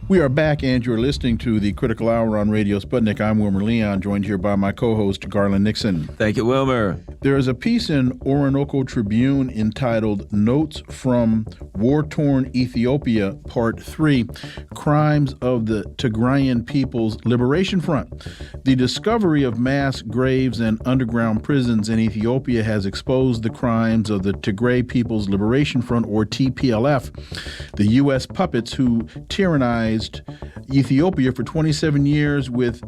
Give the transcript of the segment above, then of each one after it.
We are back, and you're listening to the Critical Hour on Radio Sputnik. I'm Wilmer Leon, joined here by my co-host, Garland Nixon. Thank you, Wilmer. There is a piece in Orinoco Tribune entitled Notes from War-Torn Ethiopia, Part 3, Crimes of the Tigrayan People's Liberation Front. The discovery of mass graves and underground prisons in Ethiopia has exposed the crimes of the Tigray People's Liberation Front, or TPLF, the U.S. puppets who tyrannized Ethiopia for 27 years with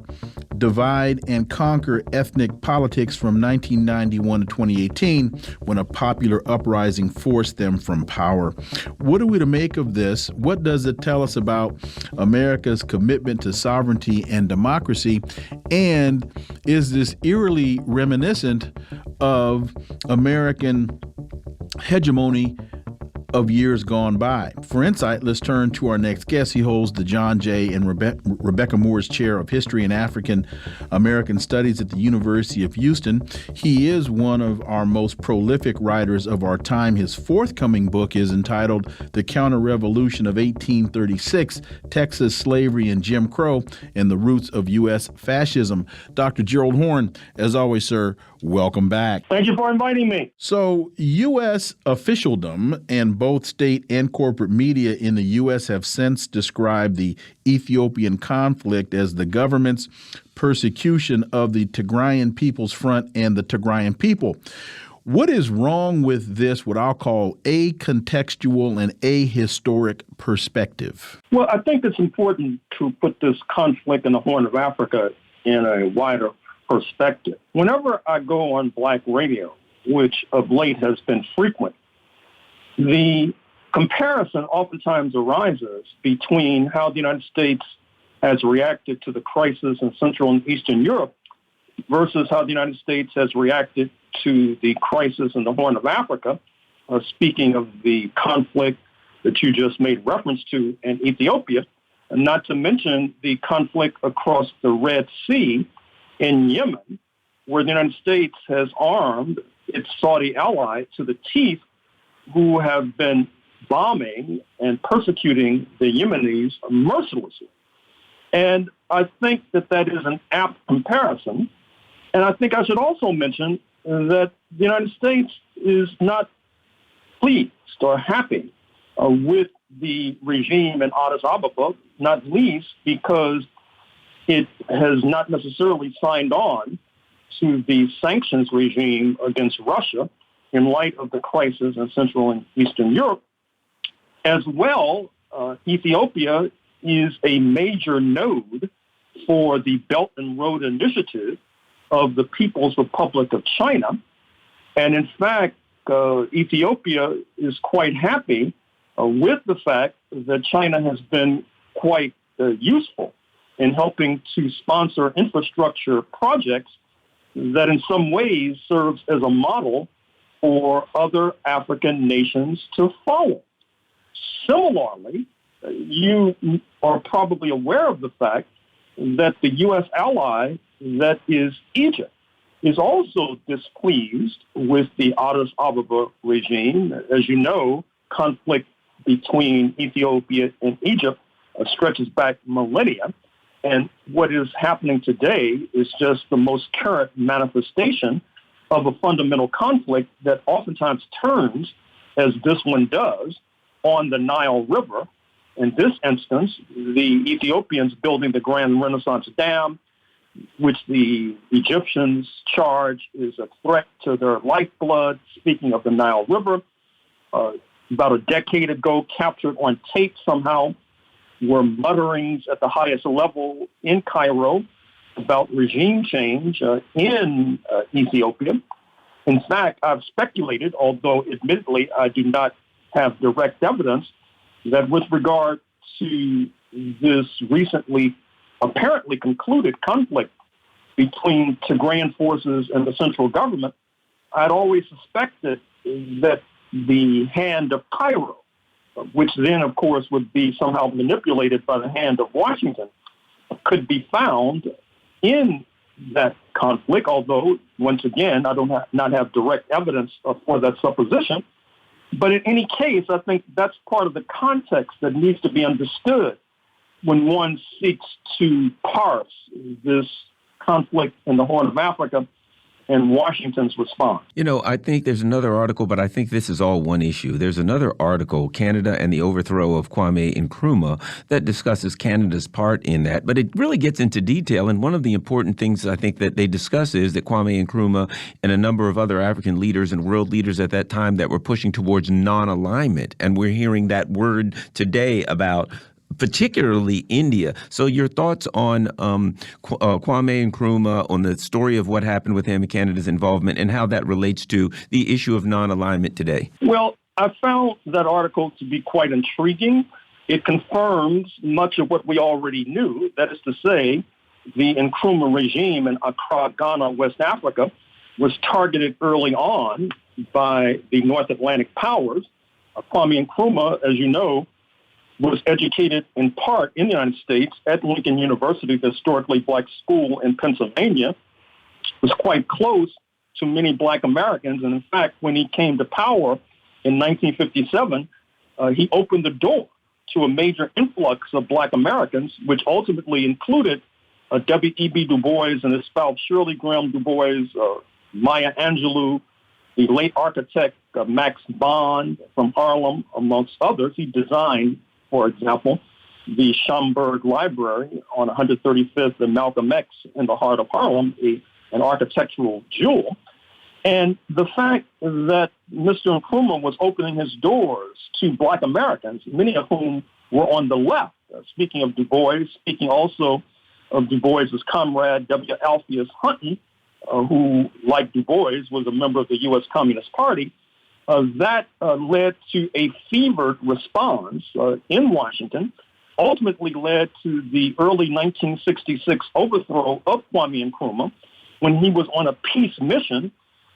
divide and conquer ethnic politics from 1991 to 2018, when a popular uprising forced them from power. What are we to make of this? What does it tell us about America's commitment to sovereignty and democracy? And is this eerily reminiscent of American hegemony of years gone by? For insight, let's turn to our next guest. He holds the John J. and Rebecca Moore's Chair of History and African American Studies at the University of Houston. He is one of our most prolific writers of our time. His forthcoming book is entitled The Counter-Revolution of 1836, Texas Slavery and Jim Crow, and the Roots of U.S. Fascism. Dr. Gerald Horne, as always, sir, welcome back. Thank you for inviting me. So, U.S. officialdom and both state and corporate media in the U.S. have since described the Ethiopian conflict as the government's persecution of the Tigrayan People's Front and the Tigrayan people. What is wrong with this, what I'll call a contextual and a historic perspective? Well, I think it's important to put this conflict in the Horn of Africa in a wider perspective. Whenever I go on Black radio, which of late has been frequent, the comparison oftentimes arises between how the United States has reacted to the crisis in Central and Eastern Europe versus how the United States has reacted to the crisis in the Horn of Africa, speaking of the conflict that you just made reference to in Ethiopia, and not to mention the conflict across the Red Sea in Yemen, where the United States has armed its Saudi ally to the teeth, who have been bombing and persecuting the Yemenis mercilessly. And I think that that is an apt comparison. And I think I should also mention that the United States is not pleased or happy with the regime in Addis Ababa, not least because it has not necessarily signed on to the sanctions regime against Russia in light of the crisis in Central and Eastern Europe. As well, Ethiopia is a major node for the Belt and Road Initiative of the People's Republic of China. And in fact, Ethiopia is quite happy with the fact that China has been quite useful in helping to sponsor infrastructure projects that in some ways serves as a model for other African nations to follow. Similarly, you are probably aware of the fact that the U.S. ally, that is Egypt, is also displeased with the Addis Ababa regime. As you know, conflict between Ethiopia and Egypt stretches back millennia. And what is happening today is just the most current manifestation of a fundamental conflict that oftentimes turns, as this one does, on the Nile River. In this instance, the Ethiopians building the Grand Renaissance Dam, which the Egyptians charge is a threat to their lifeblood. Speaking of the Nile River, about a decade ago, captured on tape somehow, were mutterings at the highest level in Cairo about regime change in Ethiopia. In fact, I've speculated, although admittedly I do not have direct evidence, that with regard to this recently apparently concluded conflict between Tigrayan forces and the central government, I'd always suspected that the hand of Cairo, which then, of course, would be somehow manipulated by the hand of Washington, could be found in that conflict, although, once again, I don't not have direct evidence for that supposition. But in any case, I think that's part of the context that needs to be understood when one seeks to parse this conflict in the Horn of Africa and Washington's response. You know, I think there's another article, but I think this is all one issue. There's another article, Canada and the Overthrow of Kwame Nkrumah, that discusses Canada's part in that. But it really gets into detail. And one of the important things I think that they discuss is that Kwame Nkrumah and a number of other African leaders and world leaders at that time that were pushing towards non-alignment. And we're hearing that word today about particularly India. So your thoughts on Kwame Nkrumah, on the story of what happened with him and Canada's involvement and how that relates to the issue of non-alignment today? Well, I found that article to be quite intriguing. It confirms much of what we already knew. That is to say, the Nkrumah regime in Accra, Ghana, West Africa, was targeted early on by the North Atlantic powers. Kwame Nkrumah, as you know, was educated in part in the United States at Lincoln University, the historically black school in Pennsylvania, was quite close to many black Americans. And in fact, when he came to power in 1957, he opened the door to a major influx of black Americans, which ultimately included W.E.B. Du Bois and his spouse Shirley Graham Du Bois, Maya Angelou, the late architect Max Bond from Harlem, amongst others. He designed, for example, the Schomburg Library on 135th and Malcolm X in the heart of Harlem, an architectural jewel. And the fact that Mr. Nkrumah was opening his doors to black Americans, many of whom were on the left, speaking of Du Bois, speaking also of Du Bois's comrade, W. Alpheus Hunton, who, like Du Bois, was a member of the U.S. Communist Party, that led to a fevered response in Washington, ultimately led to the early 1966 overthrow of Kwame Nkrumah when he was on a peace mission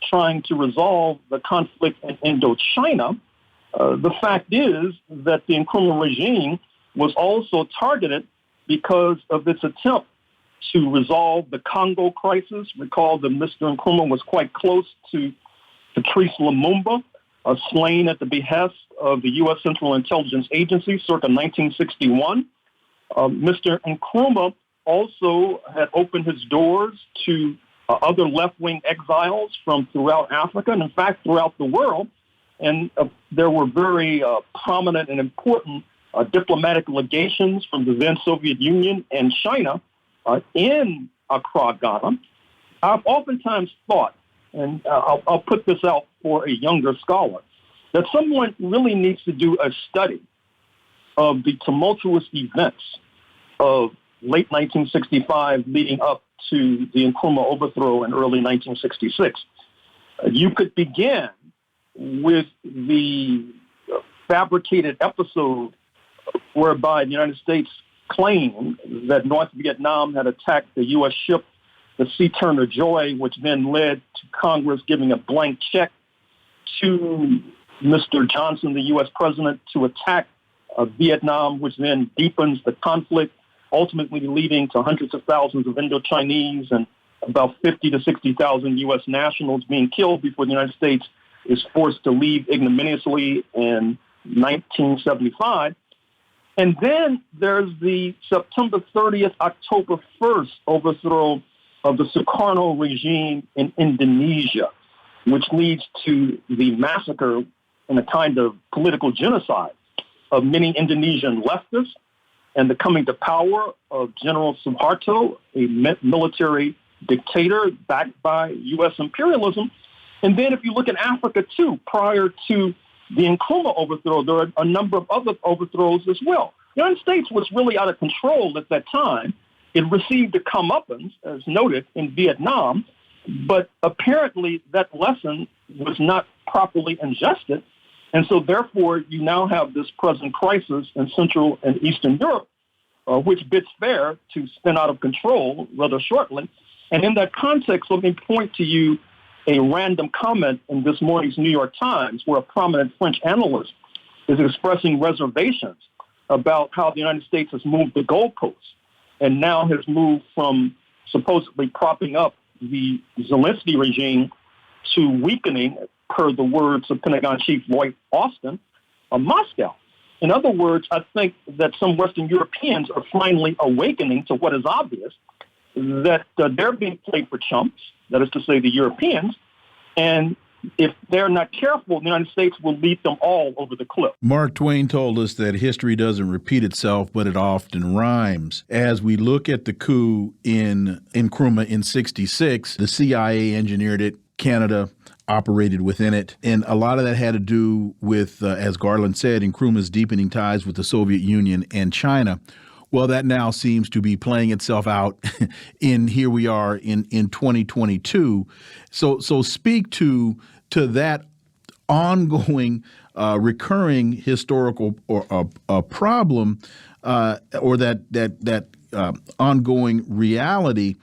trying to resolve the conflict in Indochina. The fact is that the Nkrumah regime was also targeted because of its attempt to resolve the Congo crisis. Recall that Mr. Nkrumah was quite close to Patrice Lumumba, slain at the behest of the U.S. Central Intelligence Agency circa 1961. Mr. Nkrumah also had opened his doors to other left-wing exiles from throughout Africa and, in fact, throughout the world. And there were very prominent and important diplomatic legations from the then Soviet Union and China in Accra, Ghana. I've oftentimes thought, and I'll put this out for a younger scholar, that someone really needs to do a study of the tumultuous events of late 1965 leading up to the Nkrumah overthrow in early 1966. You could begin with the fabricated episode whereby the United States claimed that North Vietnam had attacked the U.S. ship, the Sea Turner Joy, which then led to Congress giving a blank check to Mr. Johnson, the U.S. president, to attack Vietnam, which then deepens the conflict, ultimately leading to hundreds of thousands of Indo-Chinese and about 50 to 60,000 U.S. nationals being killed before the United States is forced to leave ignominiously in 1975. And then there's the September 30th, October 1st overthrow of the Sukarno regime in Indonesia, which leads to the massacre and a kind of political genocide of many Indonesian leftists and the coming to power of General Suharto, a military dictator backed by U.S. imperialism. And then if you look at Africa, too, prior to the Nkrumah overthrow, there are a number of other overthrows as well. The United States was really out of control at that time. It received a comeuppance, as noted, in Vietnam, but apparently that lesson was not properly ingested. And so, therefore, you now have this present crisis in Central and Eastern Europe, which bids fair to spin out of control rather shortly. And in that context, let me point to you a random comment in this morning's New York Times, where a prominent French analyst is expressing reservations about how the United States has moved the goalposts and now has moved from supposedly propping up the Zelensky regime to weakening, per the words of Pentagon Chief Lloyd Austin, Moscow. In other words, I think that some Western Europeans are finally awakening to what is obvious, that they're being played for chumps, that is to say the Europeans, and if they're not careful, the United States will lead them all over the cliff. Mark Twain told us that history doesn't repeat itself, but it often rhymes. As we look at the coup in Nkrumah in '66, the CIA engineered it, Canada operated within it, and a lot of that had to do with, as Garland said, Nkrumah's deepening ties with the Soviet Union and China. Well, that now seems to be playing itself out in here we are in 2022. So speak to that ongoing, recurring historical or problem, or that ongoing reality,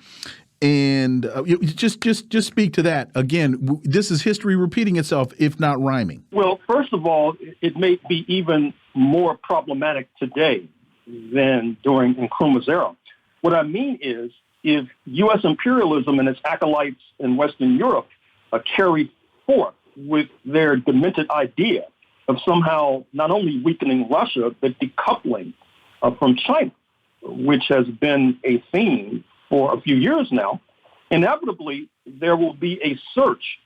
and just speak to that again. This is history repeating itself, if not rhyming. Well, first of all, it may be even more problematic today than during Nkrumah's era. What I mean is, if U.S. imperialism and its acolytes in Western Europe carry forth with their demented idea of somehow not only weakening Russia, but decoupling from China, which has been a theme for a few years now, inevitably there will be a search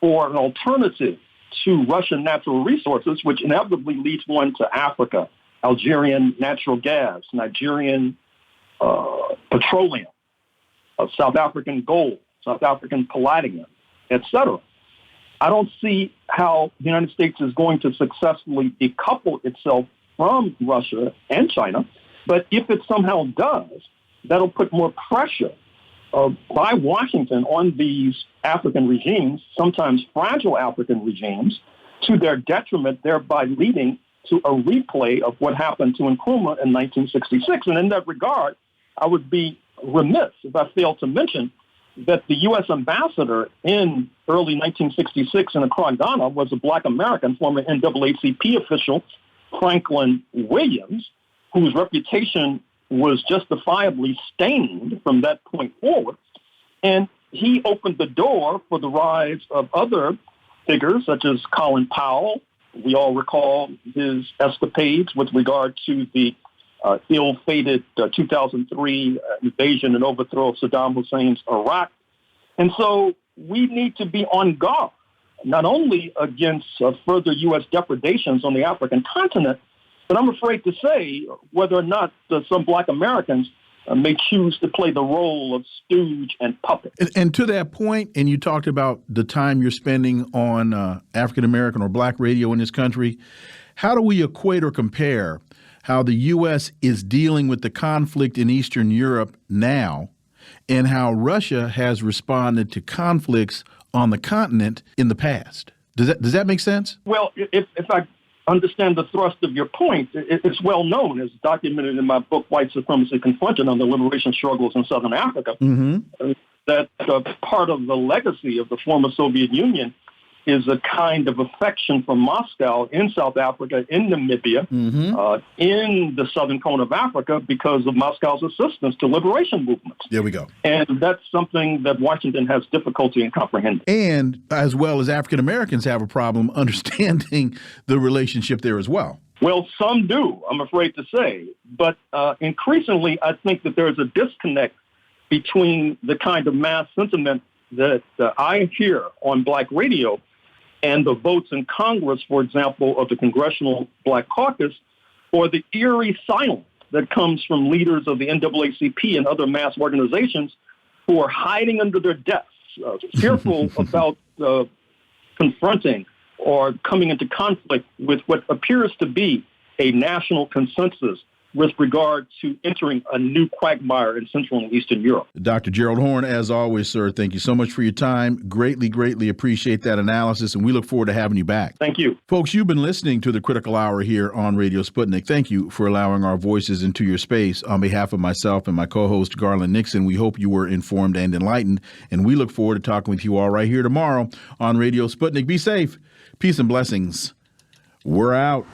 for an alternative to Russian natural resources, which inevitably leads one to Africa, Algerian natural gas, Nigerian petroleum, South African gold, South African palladium, etc. I don't see how the United States is going to successfully decouple itself from Russia and China, but if it somehow does, that'll put more pressure by Washington on these African regimes, sometimes fragile African regimes, to their detriment, thereby leading to a replay of what happened to Nkrumah in 1966. And in that regard, I would be remiss if I failed to mention that the U.S. ambassador in early 1966 in Accra, Ghana, was a Black American, former NAACP official, Franklin Williams, whose reputation was justifiably stained from that point forward. And he opened the door for the rise of other figures, such as Colin Powell. We all recall his escapades with regard to the ill-fated 2003 invasion and overthrow of Saddam Hussein's Iraq. And so we need to be on guard, not only against further U.S. depredations on the African continent, but I'm afraid to say whether or not some Black Americans may choose to play the role of stooge and puppet. And to that point, and you talked about the time you're spending on African-American or Black radio in this country, how do we equate or compare how the U.S. is dealing with the conflict in Eastern Europe now and how Russia has responded to conflicts on the continent in the past? Does that make sense? Well, if I understand the thrust of your point, it's well known, as documented in my book, White Supremacy Confronted, on the liberation struggles in Southern Africa, that part of the legacy of the former Soviet Union is a kind of affection for Moscow in South Africa, in Namibia, in the southern cone of Africa, because of Moscow's assistance to liberation movements. There we go. And that's something that Washington has difficulty in comprehending. And as well as African Americans have a problem understanding the relationship there as well. Well, some do, I'm afraid to say. But increasingly, I think that there is a disconnect between the kind of mass sentiment that I hear on Black radio and the votes in Congress, for example, of the Congressional Black Caucus, or the eerie silence that comes from leaders of the NAACP and other mass organizations who are hiding under their desks, fearful about confronting or coming into conflict with what appears to be a national consensus with regard to entering a new quagmire in Central and Eastern Europe. Dr. Gerald Horne, as always, sir, thank you so much for your time. Greatly appreciate that analysis, and we look forward to having you back. Thank you. Folks, you've been listening to the Critical Hour here on Radio Sputnik. Thank you for allowing our voices into your space. On behalf of myself and my co-host, Garland Nixon, we hope you were informed and enlightened, and we look forward to talking with you all right here tomorrow on Radio Sputnik. Be safe. Peace and blessings. We're out.